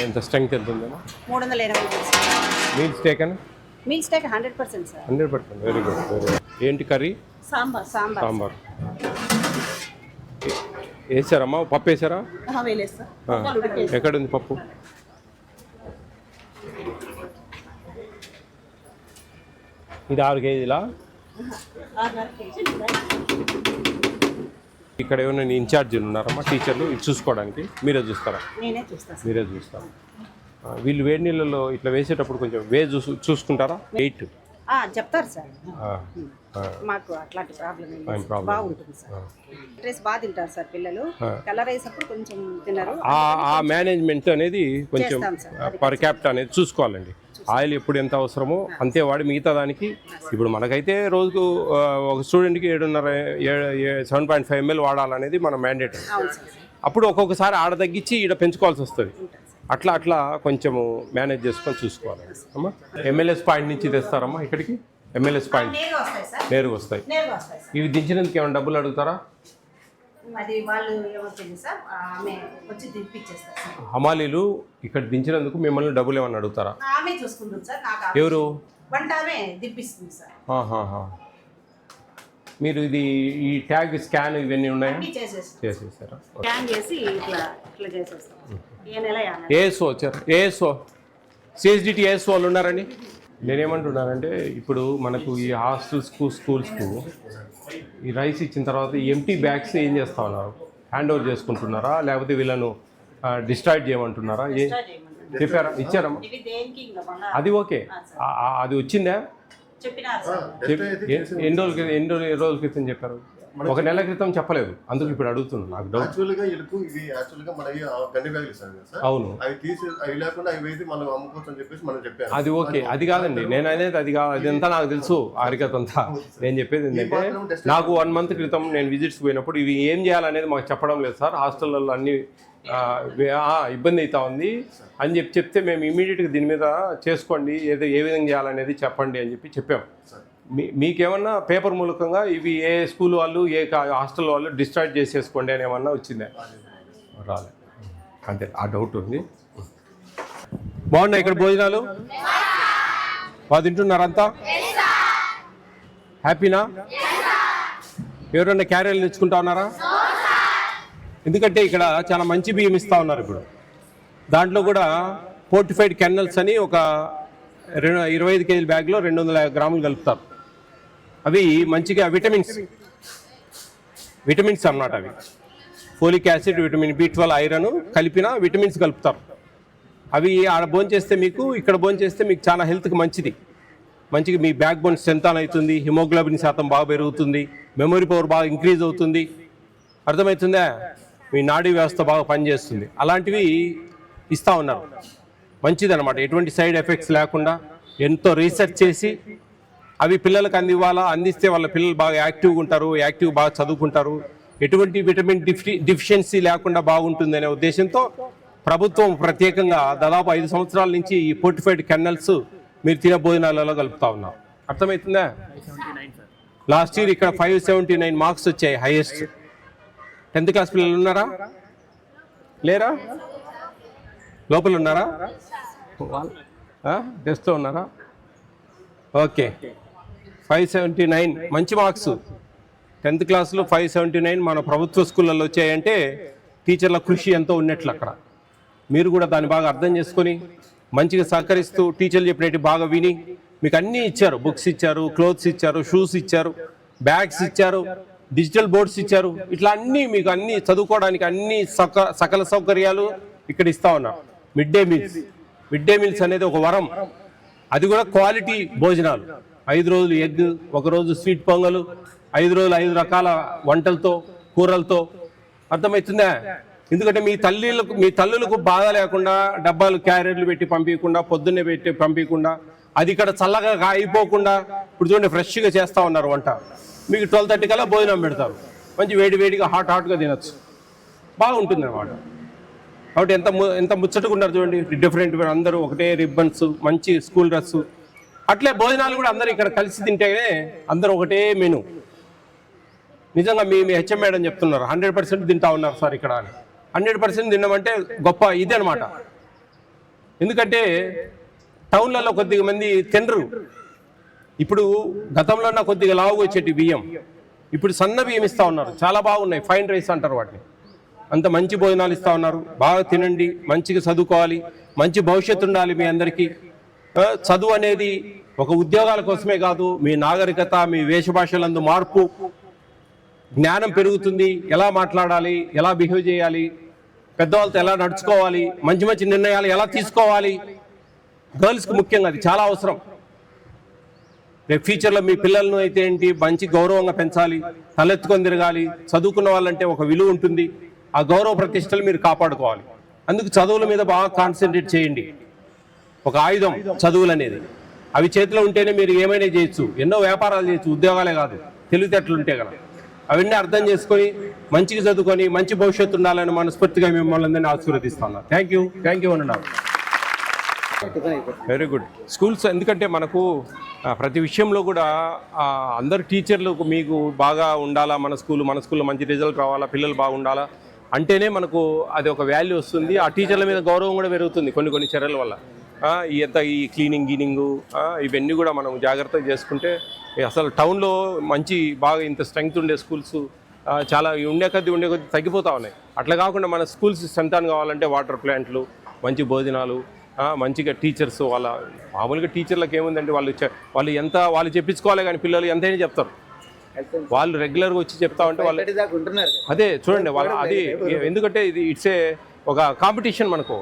ఎంత స్ట్రెంగ్త్ ఎంత ఉందమ్మా? 320 meals taken? Meals take 100% sir. 100%. Very good, very good. ఏంటి కర్రీ? సాంబార్ వేసారమ్మా? పప్పు వేసారా? ఎక్కడుంది పప్పు? ఇది 6 కేజీలా? ఇక్కడ ఏమైనా ఇన్ఛార్జీలు ఉన్నారమ్మా టీచర్లు ఇది చూసుకోవడానికి? మీరే చూస్తారా? మీరే చూస్తారా? వీళ్ళు వేడి నీళ్ళలో ఇట్లా వేసేటప్పుడు కొంచెం చూసుకుంటారా? 8 చెప్తారు సార్. మాకు అట్లాంటి ప్రాబ్లం బాగుంటుంది సార్. రైస్ బాగా తింటారు సార్ పిల్లలు. కలర్ రైస్ అప్పుడు కొంచెం తినరు. ఆ మేనేజ్మెంట్ అనేది కొంచెం పర్ క్యాపిటల్ అనేది చూసుకోవాలండి. ఆయిల్ ఎప్పుడు ఎంత అవసరమో అంతే వాడి మిగతా దానికి. ఇప్పుడు మనకైతే రోజుకు ఒక స్టూడెంట్కి 7.5 ml వాడాలనేది మన మ్యాండేట్. అప్పుడు ఒక్కొక్కసారి ఆడ తగ్గించి ఈడ పెంచుకోవాల్సి వస్తుంది. అట్లా కొంచెము మేనేజ్ చేసుకొని చూసుకోవాలి అమ్మా. MLS పాయింట్ నుంచి తెస్తారమ్మా ఇక్కడికి? MLS పాయింట్ నేరుగా వస్తాయి. ఇవి దించినందుకు ఏమైనా డబ్బులు అడుగుతారా? హమాలీలు ఇక్కడ దించినందుకు మిమ్మల్ని డబ్బులు ఏమన్నా అడుగుతారా? ఎవరు? మీరు ఇది ఈ ట్యాగ్ స్కాన్ ఇవన్నీ ఉన్నాయా? చేసేసారా? ఏఎస్ఓ వచ్చారు. ఏఎస్ఓ సిఎస్డిటి ఏఎస్ఓ వాళ్ళు ఉన్నారండి. నేనేమంటున్నానంటే ఇప్పుడు మనకు ఈ హాస్టల్స్కు స్కూల్స్కు ఈ రైస్ ఇచ్చిన తర్వాత ఎంటీ బ్యాగ్స్ ఏం చేస్తా ఉన్నారు? హ్యాండ్ ఓవర్ చేసుకుంటున్నారా లేకపోతే వీళ్ళను డిస్ట్రాక్ట్ చేయమంటున్నారా? చెప్పారా? ఇచ్చారమ్మా? అది ఓకే. అది వచ్చిందా? ఎన్ని రోజుల క్రితం చెప్పారు? 1 నెల క్రితం చెప్పలేదు. అందుకు ఇప్పుడు అడుగుతున్నాను. నాకు డౌట్. అవును అది ఓకే. అది కాదండి నేను అనేది. అది కాదు, అదంతా నాకు తెలుసు. ఆరికతంతా నేను చెప్పేది ఏంటంటే నాకు 1 month క్రితం నేను విజిట్స్ పోయినప్పుడు ఇవి ఏం చేయాలనేది మాకు చెప్పడం లేదు సార్. హాస్టల్లో అన్ని ఇబ్బంది అవుతా ఉంది అని చెప్తే మేము ఇమీడియట్గా దీని మీద చేసుకోండి, ఏ విధంగా చేయాలనేది చెప్పండి అని చెప్పాం. మీకేమన్నా పేపర్ మూలకంగా ఇవి ఏ స్కూల్ వాళ్ళు ఏ హాస్టల్ వాళ్ళు డిస్ట్రాక్ట్ చేసేసుకోండి అని ఏమన్నా వచ్చిందా? రాలే. అంతే, ఆ డౌట్ ఉంది. బాగున్నాయి ఇక్కడ భోజనాలు? బాగా తింటున్నారంతా? హ్యాపీనా? ఎవరన్నా క్యారియర్లు తెచ్చుకుంటా ఉన్నారా? ఎందుకంటే ఇక్కడ చాలా మంచి బియ్యం ఇస్తూ ఉన్నారు. ఇప్పుడు దాంట్లో కూడా ఫోర్టిఫైడ్ కెర్నల్స్ అని ఒక 25 kg బ్యాగ్లో 250 grams కలుపుతారు. అవి మంచిగా విటమిన్స్ అన్నమాట. అవి folic acid, vitamin B12, iron కలిపిన విటమిన్స్ కలుపుతారు. అవి ఆడ భోంచేస్తే మీకు, ఇక్కడ భోంచేస్తే మీకు చాలా హెల్త్కి మంచిగా మీ బ్యాక్ బోన్ స్ట్రెంత్ అవుతుంది, హిమోగ్లోబిన్ శాతం బాగా పెరుగుతుంది, మెమరీ పవర్ బాగా ఇంక్రీజ్ అవుతుంది. అర్థమవుతుందా? మీ నాడీ వ్యవస్థ బాగా పనిచేస్తుంది. అలాంటివి ఇస్తూ ఉన్నారు. మంచిదన్నమాట. ఎటువంటి సైడ్ ఎఫెక్ట్స్ లేకుండా ఎంతో రీసెర్చ్ చేసి అవి పిల్లలకు అందిస్తే వాళ్ళ పిల్లలు బాగా యాక్టివ్గా ఉంటారు, బాగా చదువుకుంటారు, ఎటువంటి విటమిన్ డిఫిషియన్సీ లేకుండా బాగుంటుంది అనే ఉద్దేశంతో ప్రభుత్వం ప్రత్యేకంగా దాదాపు 5 సంవత్సరాల నుంచి ఈ ఫోర్టిఫైడ్ కెర్నల్స్ మీరు తినే భోజనాలలో కలుపుతా ఉన్నాం. అర్థమవుతుందా? లాస్ట్ ఇయర్ ఇక్కడ 579 మార్క్స్ వచ్చాయి, హైయెస్ట్. 10th క్లాస్ పిల్లలు ఉన్నారా? లేరా? లోపల ఉన్నారా? తెస్తూ ఉన్నారా? ఓకే. 579 మంచి మార్క్స్. 10th క్లాస్లో 579 మన ప్రభుత్వ స్కూళ్ళల్లో వచ్చాయంటే టీచర్ల కృషి ఎంతో ఉన్నట్లు. అక్కడ మీరు కూడా దాన్ని బాగా అర్థం చేసుకొని మంచిగా సహకరిస్తూ టీచర్లు చెప్పినట్టు బాగా విని మీకు అన్నీ ఇచ్చారు. బుక్స్ ఇచ్చారు, క్లోత్స్ ఇచ్చారు, షూస్ ఇచ్చారు, బ్యాగ్స్ ఇచ్చారు, డిజిటల్ బోర్డ్స్ ఇచ్చారు. ఇట్లా అన్నీ మీకు అన్నీ చదువుకోవడానికి అన్ని సకల సౌకర్యాలు ఇక్కడ ఇస్తా ఉన్నారు. మిడ్ డే మీల్స్ అనేది ఒక వరం. అది కూడా క్వాలిటీ భోజనాలు. 5 రోజులు ఎగ్, 1 రోజు స్వీట్ పొంగలు, 5 రోజులు 5 రకాల వంటలతో, కూరలతో. అర్థమవుతుందా? ఎందుకంటే మీ తల్లులకు బాధ లేకుండా డబ్బాలు క్యారియర్లు పెట్టి పంపించకుండా, పొద్దున్నే పెట్టి పంపించకుండా, అది ఇక్కడ చల్లగా అయిపోకుండా ఇప్పుడు చూడండి ఫ్రెష్గా చేస్తూ ఉన్నారు వంట. మీకు 12:30 కల్లా భోజనం పెడతారు. మంచి వేడిగా హాట్గా తినచ్చు. బాగుంటుంది అన్నమాట. కాబట్టి ఎంత ముచ్చటగా ఉన్నారు చూడండి. డిఫరెంట్ అందరూ ఒకటే రిబ్బన్స్, మంచి స్కూల్ డ్రెస్. అట్లే భోజనాలు కూడా అందరూ ఇక్కడ కలిసి తింటేనే అందరూ ఒకటే మెను. నిజంగా మీ హెచ్ఎం మేడం చెప్తున్నారు 100% తింటా ఉన్నారు సార్ ఇక్కడ అని. 100% తిన్నామంటే గొప్ప ఇది అనమాట. ఎందుకంటే టౌన్లలో కొద్దిగా మంది తినరు. ఇప్పుడు గతంలో నా కొద్దిగా లావుగా వచ్చేటి బియ్యం, ఇప్పుడు సన్న బియ్యం ఇస్తూ ఉన్నారు, చాలా బాగున్నాయి, ఫైన్ రైస్ అంటారు వాటిని. అంత మంచి భోజనాలు ఇస్తూ ఉన్నారు. బాగా తినండి, మంచిగా చదువుకోవాలి, మంచి భవిష్యత్తు ఉండాలి మీ అందరికీ. చదువు అనేది ఒక ఉద్యోగాల కోసమే కాదు, మీ నాగరికత, మీ వేషభాషలందు మార్పు, జ్ఞానం పెరుగుతుంది. ఎలా మాట్లాడాలి, ఎలా బిహేవ్ చేయాలి, పెద్దవాళ్ళతో ఎలా నడుచుకోవాలి, మంచి మంచి నిర్ణయాలు ఎలా తీసుకోవాలి, గర్ల్స్కి ముఖ్యంగా అది చాలా అవసరం. రేపు ఫ్యూచర్లో మీ పిల్లలను అయితే ఏంటి మంచి గౌరవంగా పెంచాలి, తలెత్తుకొని తిరగాలి. చదువుకున్న వాళ్ళంటే ఒక విలువ ఉంటుంది, ఆ గౌరవ ప్రతిష్టలు మీరు కాపాడుకోవాలి. అందుకు చదువుల మీద బాగా కాన్సన్ట్రేట్ చేయండి. ఒక ఆయుధం చదువులు అనేది, అవి చేతిలో ఉంటేనే మీరు ఏమైనా చేయొచ్చు, ఎన్నో వ్యాపారాలు చేయొచ్చు, ఉద్యోగాలే కాదు, తెలివితేటలు ఉంటే కదా. అవన్నీ అర్థం చేసుకొని మంచిగా చదువుకొని మంచి భవిష్యత్తు ఉండాలని మనస్ఫూర్తిగా మిమ్మల్ని అందరినీ ఆశీర్వదిస్తున్నాను. థ్యాంక్ యూ అన్నాడు. Very good. స్కూల్స్ ఎందుకంటే మనకు ప్రతి విషయంలో కూడా అందరు టీచర్లు మీకు బాగా ఉండాలా, మన స్కూల్లో మంచి రిజల్ట్ రావాలా, పిల్లలు బాగుండాలా అంటేనే మనకు అది ఒక వాల్యూ వస్తుంది. ఆ టీచర్ల మీద గౌరవం కూడా పెరుగుతుంది కొన్ని చర్యల వల్ల. ఈ క్లీనింగ్ ఇవన్నీ కూడా మనం జాగ్రత్తగా చేసుకుంటే అసలు టౌన్లో మంచి బాగా ఇంత స్ట్రెంగ్త్ ఉండే స్కూల్స్ చాలా ఉండే కొద్ది తగ్గిపోతూ ఉన్నాయి. అట్లా కాకుండా మన స్కూల్స్ స్ట్రెంగ్త్ కావాలంటే వాటర్ ప్లాంట్లు, మంచి భోజనాలు, మంచిగా టీచర్స్. మామూలుగా టీచర్లకు ఏముందంటే వాళ్ళు చెప్పించుకోవాలి, కానీ పిల్లలు ఎంతైనా చెప్తారు. వాళ్ళు రెగ్యులర్గా వచ్చి చెప్తా ఉంటే వాళ్ళు అదే చూడండి అది ఎందుకంటే ఇది ఒక కాంపిటీషన్ మనకు.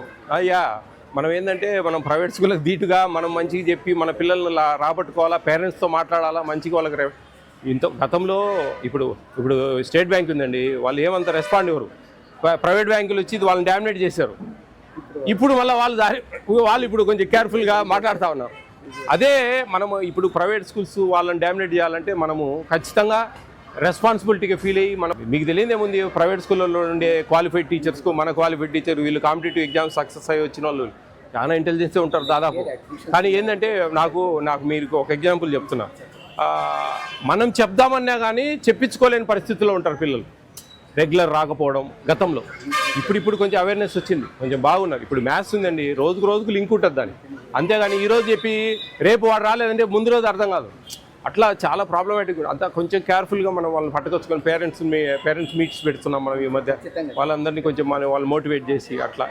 మనం ఏంటంటే మనం ప్రైవేట్ స్కూళ్ళకి ధీటుగా మనం మంచిగా చెప్పి మన పిల్లల్ని రాబట్టుకోవాలా, పేరెంట్స్తో మాట్లాడాలా, మంచిగా వాళ్ళకి గతంలో ఇప్పుడు స్టేట్ బ్యాంక్ ఉందండి, వాళ్ళు ఏమంత రెస్పాండ్ ఇవ్వరు. ప్రైవేట్ బ్యాంకులు వచ్చి వాళ్ళని డామినేట్ చేశారు. ఇప్పుడు మళ్ళీ వాళ్ళు ఇప్పుడు కొంచెం కేర్ఫుల్గా మాట్లాడుతూ ఉన్నారు. అదే మనము ఇప్పుడు ప్రైవేట్ స్కూల్స్ వాళ్ళని డామినేట్ చేయాలంటే మనము ఖచ్చితంగా రెస్పాన్సిబిలిటీగా ఫీల్ అయ్యి మీకు తెలియదు ఏముంది, ప్రైవేట్ స్కూళ్ళలో ఉండే క్వాలిఫైడ్ టీచర్స్కు మన క్వాలిఫైడ్ టీచర్ వీళ్ళు కాంపిటేటివ్ ఎగ్జామ్స్ సక్సెస్ అయ్యి వచ్చిన వాళ్ళు చాలా ఇంటెలిజెన్సే ఉంటారు దాదాపు. కానీ ఏంటంటే నాకు మీరు ఒక ఎగ్జాంపుల్ చెప్తున్నా, మనం చెప్దామన్నా కానీ చెప్పించుకోలేని పరిస్థితుల్లో ఉంటారు పిల్లలు, రెగ్యులర్ రాకపోవడం. గతంలో ఇప్పుడు కొంచెం అవేర్నెస్ వచ్చింది, కొంచెం బాగున్నారు. ఇప్పుడు మ్యాథ్స్ ఉందండి, రోజుకు లింక్ ఉంటుంది దాన్ని, అంతేగాని ఈరోజు చెప్పి రేపు వాడు రాలేదంటే ముందు రోజు అర్థం కాదు. అట్లా చాలా ప్రాబ్లమాటిక్. అంతా కొంచెం కేర్ఫుల్గా మనం వాళ్ళని పట్టుకొచ్చుకొని పేరెంట్స్ మీట్స్ పెడుతున్నాం మనం ఈ మధ్య. వాళ్ళందరినీ కొంచెం వాళ్ళు మోటివేట్ చేసి అట్లా